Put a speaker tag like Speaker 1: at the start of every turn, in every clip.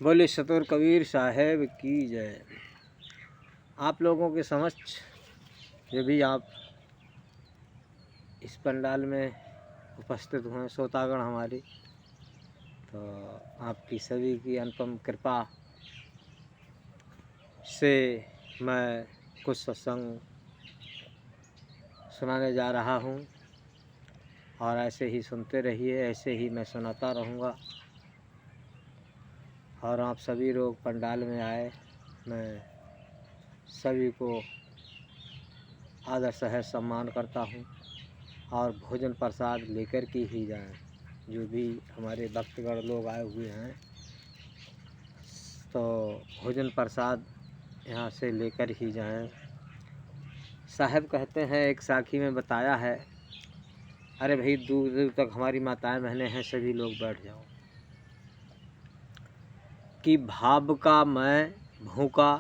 Speaker 1: बोले सतुर कबीर साहेब की जय। आप लोगों के समक्ष जो भी आप इस पंडाल में उपस्थित हुए श्रोतागण हमारी, तो आपकी सभी की अनुपम कृपा से मैं कुछ सत्संग सुनाने जा रहा हूँ और ऐसे ही सुनते रहिए, ऐसे ही मैं सुनाता रहूँगा। और आप सभी लोग पंडाल में आए, मैं सभी को आदर सह सम्मान करता हूँ और भोजन प्रसाद लेकर के ही जाएं। जो भी हमारे भक्तगण लोग आए हुए हैं तो भोजन प्रसाद यहाँ से लेकर ही जाएं। साहब कहते हैं, एक साखी में बताया है, अरे भाई दूर दूर तक हमारी माताएं बहनें हैं, सभी लोग बैठ जाओ। कि भाव का मैं भूखा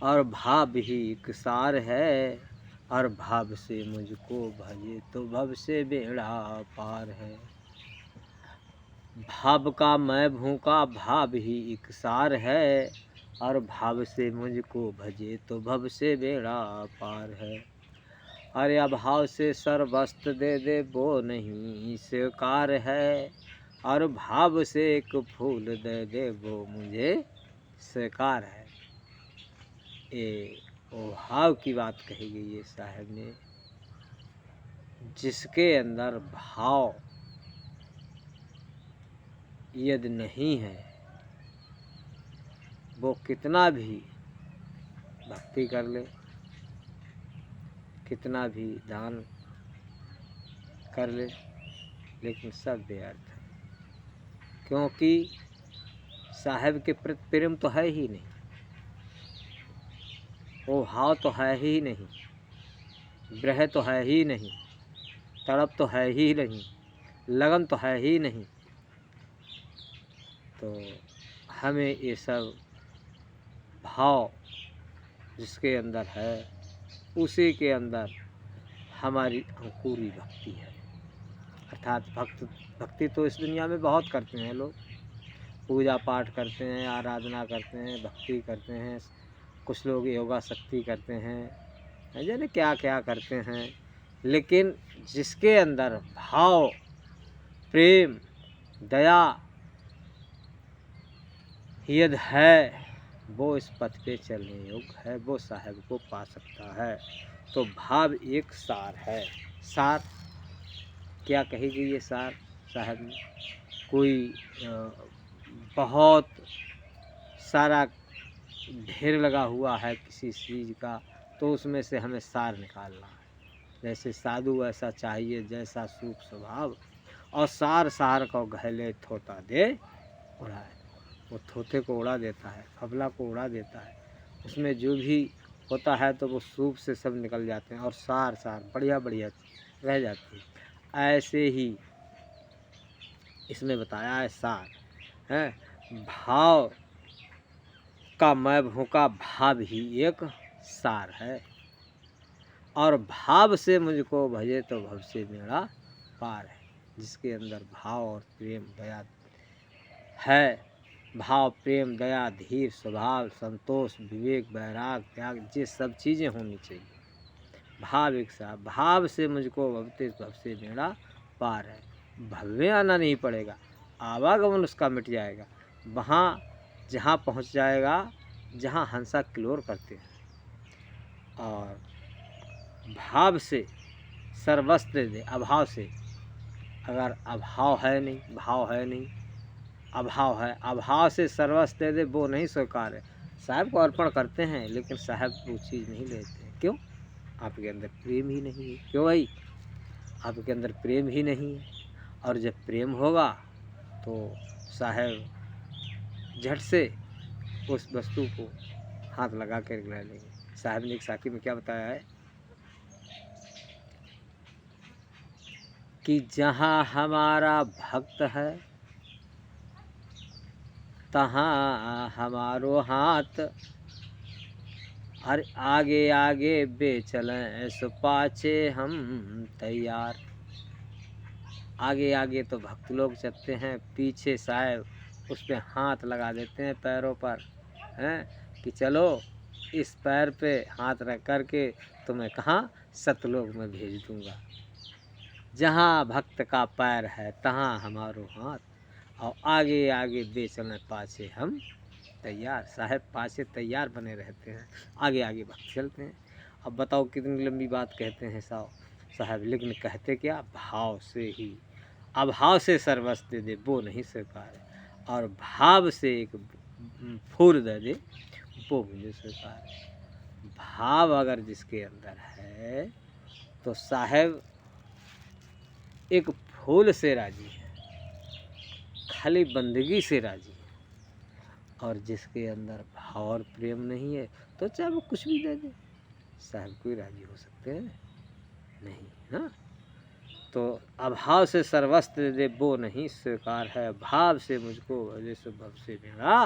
Speaker 1: और भाव ही एक सार है, और भाव से मुझको भजे तो भव से बेड़ा पार है। भाव का मैं भूखा भाव ही एक सार है, और भाव से मुझको भजे तो भव से बेड़ा पार है। अरे अभाव से सर्वस्त्र दे दे वो नहीं स्वीकार है, और भाव से एक फूल दे दे वो मुझे स्वीकार है। ये वो भाव की बात कही गई है साहब ने, जिसके अंदर भाव यदि नहीं है, वो कितना भी भक्ति कर ले, कितना भी दान कर ले, लेकिन सब व्यर्थ है। क्योंकि साहब के प्रति प्रेम तो है ही नहीं, वो भाव तो है ही नहीं, ब्रह तो है ही नहीं, तड़प तो है ही नहीं, लगन तो है ही नहीं। तो हमें ये सब भाव जिसके अंदर है, उसी के अंदर हमारी अंकुरी भक्ति है। अर्थात भक्ति तो इस दुनिया में बहुत करते हैं लोग, पूजा पाठ करते हैं, आराधना करते हैं, भक्ति करते हैं, कुछ लोग योगा शक्ति करते हैं, जाने क्या क्या करते हैं। लेकिन जिसके अंदर भाव, प्रेम, दया यदि है, वो इस पथ पे चलने योग्य है, वो साहब को पा सकता है। तो भाव एक सार है। सार क्या कही गई है? सार साहब ने कोई बहुत सारा ढेर लगा हुआ है किसी चीज़ का, तो उसमें से हमें सार निकालना है। जैसे साधु ऐसा चाहिए जैसा सूप स्वभाव, और सार सार को घैले थोता दे उड़ाए। वो थोते को उड़ा देता है, फबला को उड़ा देता है, उसमें जो भी होता है तो वो सूप से सब निकल जाते हैं और सार सार बढ़िया बढ़िया रह जाती है। ऐसे ही इसमें बताया है सार है। भाव का मैं भूखा भाव ही एक सार है, और भाव से मुझको भजे तो भव से मेरा पार है। जिसके अंदर भाव और प्रेम दया है, भाव प्रेम दया धीर स्वभाव संतोष विवेक वैराग त्याग, ये सब चीज़ें होनी चाहिए। भाव एक सार, भाव से मुझको भवते भव से मेरा पार है। भव्य आना नहीं पड़ेगा, आवागमन उसका मिट जाएगा। वहाँ जहाँ पहुँच जाएगा जहाँ हंसा किलोर करते हैं। और भाव से सर्वस्त्र दे, अभाव से, अगर अभाव है नहीं, भाव है नहीं, अभाव है, अभाव से सर्वस्त्र दे वो नहीं स्वीकार है। साहब को अर्पण करते हैं लेकिन साहब वो चीज़ नहीं लेते हैं। क्यों? आपके अंदर प्रेम ही नहीं है। क्यों भाई? आपके अंदर प्रेम ही नहीं है। और जब प्रेम होगा तो साहब झट से उस वस्तु को हाथ लगा कर ले लेंगे। साहब ने एक साखी में क्या बताया है कि जहाँ हमारा भक्त है तहाँ हमारो हाथ, हर आगे आगे बेचलें सो पाछे हम तैयार। आगे आगे तो भक्त लोग चलते हैं, पीछे साहब उस पे हाथ लगा देते हैं पैरों पर, हैं कि चलो इस पैर पे हाथ रख कर के तुम्हें कहाँ सतलोक में भेज दूँगा। जहाँ भक्त का पैर है तहाँ हमारो हाथ, और आगे आगे बेचने पाछे हम तैयार। साहब पाछे तैयार बने रहते हैं, आगे आगे भक्त चलते हैं। अब बताओ कितनी लंबी बात कहते हैं साहब, लेकिन कहते क्या, भाव से ही। अभाव से सर्वस्व दे दे वो नहीं स्वीकार है, और भाव से एक फूल दे दे वो मुझे स्वीकार है। भाव अगर जिसके अंदर है तो साहब एक फूल से राजी है, खाली बंदगी से राजी है। और जिसके अंदर भाव और प्रेम नहीं है तो चाहे वो कुछ भी दे दे, साहब कोई राजी हो सकते हैं नहीं, हाँ। तो अभाव से सर्वस्व दे दे वो नहीं स्वीकार है, भाव से मुझको भजे सो भव से मेरा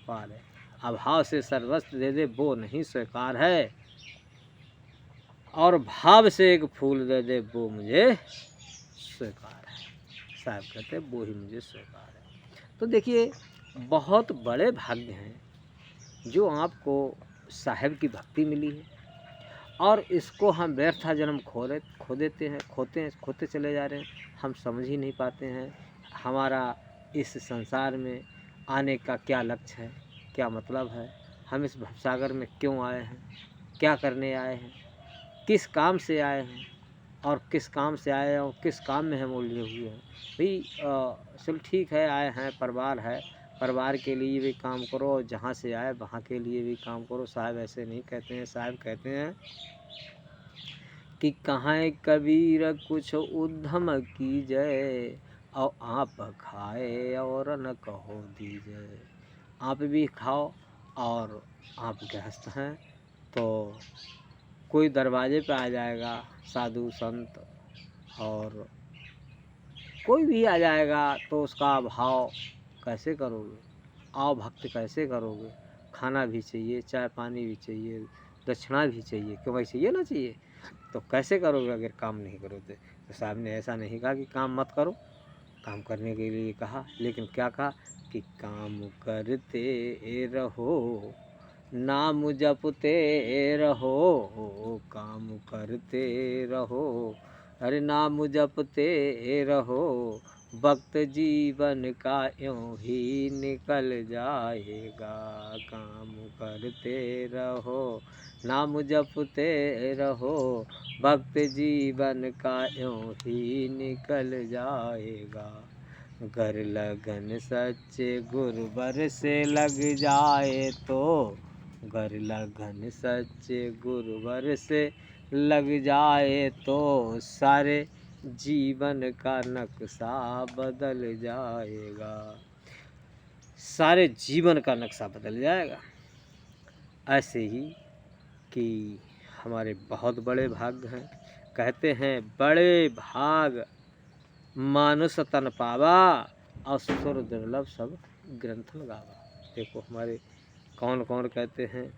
Speaker 1: पार है। अभाव से सर्वस्व दे दे वो नहीं स्वीकार है, और भाव से एक फूल दे दे वो मुझे स्वीकार है। साहब कहते हैं वो ही मुझे स्वीकार है। तो देखिए बहुत बड़े भाग्य हैं जो आपको साहब की भक्ति मिली है, और इसको हम व्यर्था जन्म खो देते हैं, खोते चले जा रहे हैं। हम समझ ही नहीं पाते हैं हमारा इस संसार में आने का क्या लक्ष्य है, क्या मतलब है, हम इस भवसागर में क्यों आए हैं, क्या करने आए हैं, किस काम से आए हैं, और किस काम से आए हैं और किस काम में हम उलझे हुए हैं। भाई चल ठीक है, आए हैं, परिवार है, परिवार के लिए भी काम करो, जहाँ से आए वहाँ के लिए भी काम करो। साहब ऐसे नहीं कहते हैं, साहब कहते हैं कि कहाँ कबीर कुछ उद्यम कीजय, और आप खाए और न कहो दीजय। आप भी खाओ, और आप गृहस्थ हैं तो कोई दरवाजे पे आ जाएगा साधु संत, और कोई भी आ जाएगा तो उसका भाव कैसे करोगे, आओ भक्त कैसे करोगे। खाना भी चाहिए, चाय पानी भी चाहिए, दक्षिणा भी चाहिए, क्यों भाई चाहिए ना चाहिए, तो कैसे करोगे अगर काम नहीं करोगे। तो साहब ने ऐसा नहीं कहा कि काम मत करो, काम करने के लिए कहा, लेकिन क्या कहा कि काम करते रहो, नाम जपते रहो, काम करते रहो, अरे नाम जपते रहो, वक्त जीवन का यूं ही निकल जाएगा। काम करते रहो, नाम जपते रहो, वक्त जीवन का यूं ही निकल जाएगा। गर लगन सच्चे गुरुवर से लग जाए तो, गर लगन सच्चे गुरुवर से लग जाए तो, सारे जीवन का नक्शा बदल जाएगा। सारे जीवन का नक्शा बदल जाएगा। ऐसे ही कि हमारे बहुत बड़े भाग्य हैं। कहते हैं बड़े भाग मानुष तन पावा, असुर दुर्लभ सब ग्रंथन गावा। देखो हमारे कौन कौन कहते हैं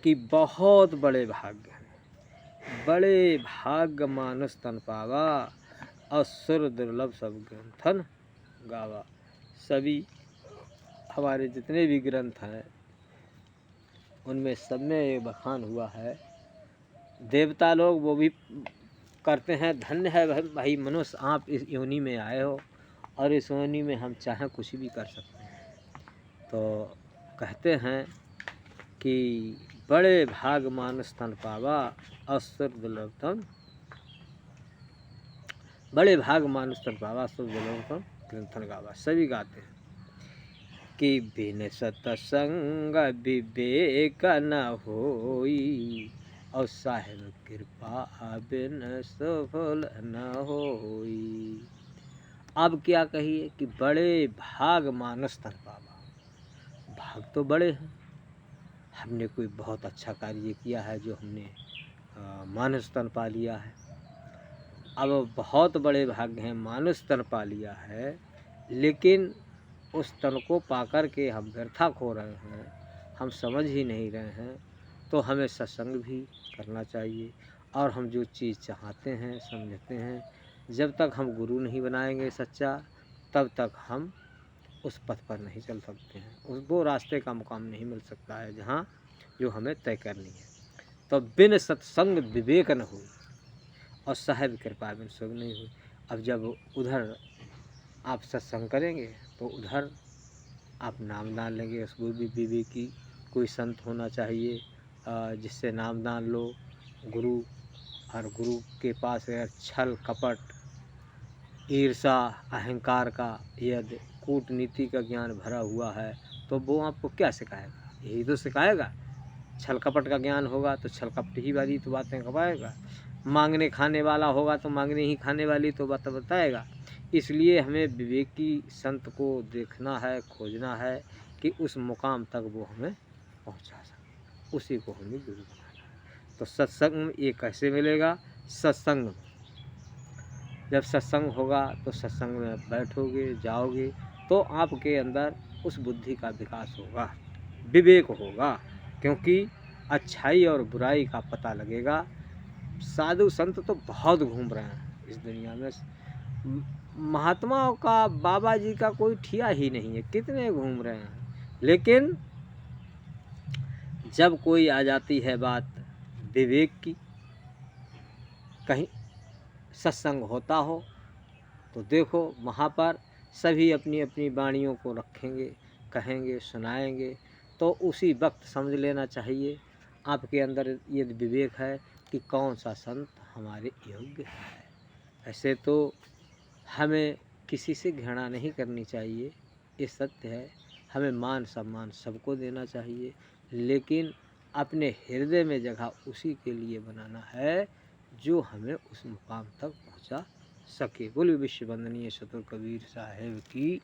Speaker 1: कि बहुत बड़े भाग्य हैं, बड़े भाग्य मानुष तन पावा, असुर दुर्लभ सब ग्रंथन गावा। सभी हमारे जितने भी ग्रंथ हैं उनमें सब में ये बखान हुआ है। देवता लोग वो भी करते हैं, धन्य है भाई मनुष्य, आप इस योनि में आए हो, और इस योनि में हम चाहें कुछ भी कर सकते हैं। तो कहते हैं कि बड़े भाग मानुष तन पावा, असुर दुर्लभ तन, बड़े भाग मानुष तन पावा, असुर दुर्लभ तन ग्रंथन गावा। सभी गाते हैं कि बिन सतसंग विवेक न होई, और साहेब कृपा बिन सफल न होई। अब क्या कहिए कि बड़े भाग मानस तन पावा। भाग तो बड़े हैं, हमने कोई बहुत अच्छा कार्य किया है जो हमने मानस तन पा लिया है। अब बहुत बड़े भाग्य हैं, मानुष तन पा लिया है, लेकिन उस तन को पाकर के हम व्यर्था खो रहे हैं, हम समझ ही नहीं रहे हैं। तो हमें सत्संग भी करना चाहिए, और हम जो चीज़ चाहते हैं समझते हैं, जब तक हम गुरु नहीं बनाएंगे सच्चा, तब तक हम उस पथ पर नहीं चल सकते हैं, वो रास्ते का मुकाम नहीं मिल सकता है जहाँ जो हमें तय करनी है। तो बिन सत्संग विवेक न हुई और साहेब कृपा बिन सुख नहीं हुई। अब जब उधर आप सत्संग करेंगे तो उधर आप नाम दान लेंगे, उसको भी विवेकी कोई संत होना चाहिए जिससे नाम दान लो। गुरु, और गुरु के पास अगर छल कपट, ईर्षा, अहंकार का यदि कूटनीति का ज्ञान भरा हुआ है तो वो आपको क्या सिखाएगा? यही तो सिखाएगा। छल कपट का ज्ञान होगा तो छल कपट ही वाली तो बातें बताएगा। मांगने खाने वाला होगा तो मांगने ही खाने वाली तो बात बताएगा। इसलिए हमें विवेकी संत को देखना है, खोजना है कि उस मुकाम तक वो हमें पहुंचा सके, उसी को हमें गुरु बनाना है। तो सत्संग ये कैसे मिलेगा? सत्संग में, जब सत्संग होगा तो सत्संग में बैठोगे, जाओगे तो आपके अंदर उस बुद्धि का विकास होगा, विवेक होगा, क्योंकि अच्छाई और बुराई का पता लगेगा। साधु संत तो बहुत घूम रहे हैं इस दुनिया में, महात्माओं का, बाबा जी का कोई ठिया ही नहीं है, कितने घूम रहे हैं। लेकिन जब कोई आ जाती है बात विवेक की, कहीं सत्संग होता हो तो देखो वहाँ पर सभी अपनी अपनी वाणियों को रखेंगे, कहेंगे, सुनाएंगे, तो उसी वक्त समझ लेना चाहिए आपके अंदर ये विवेक है कि कौन सा संत हमारे योग्य है। ऐसे तो हमें किसी से घृणा नहीं करनी चाहिए, ये सत्य है। हमें मान सम्मान सबको देना चाहिए, लेकिन अपने हृदय में जगह उसी के लिए बनाना है जो हमें उस मुकाम तक पहुंचा सके। बोलिए विश्व वंदनीय सतगुरु कबीर साहिब की।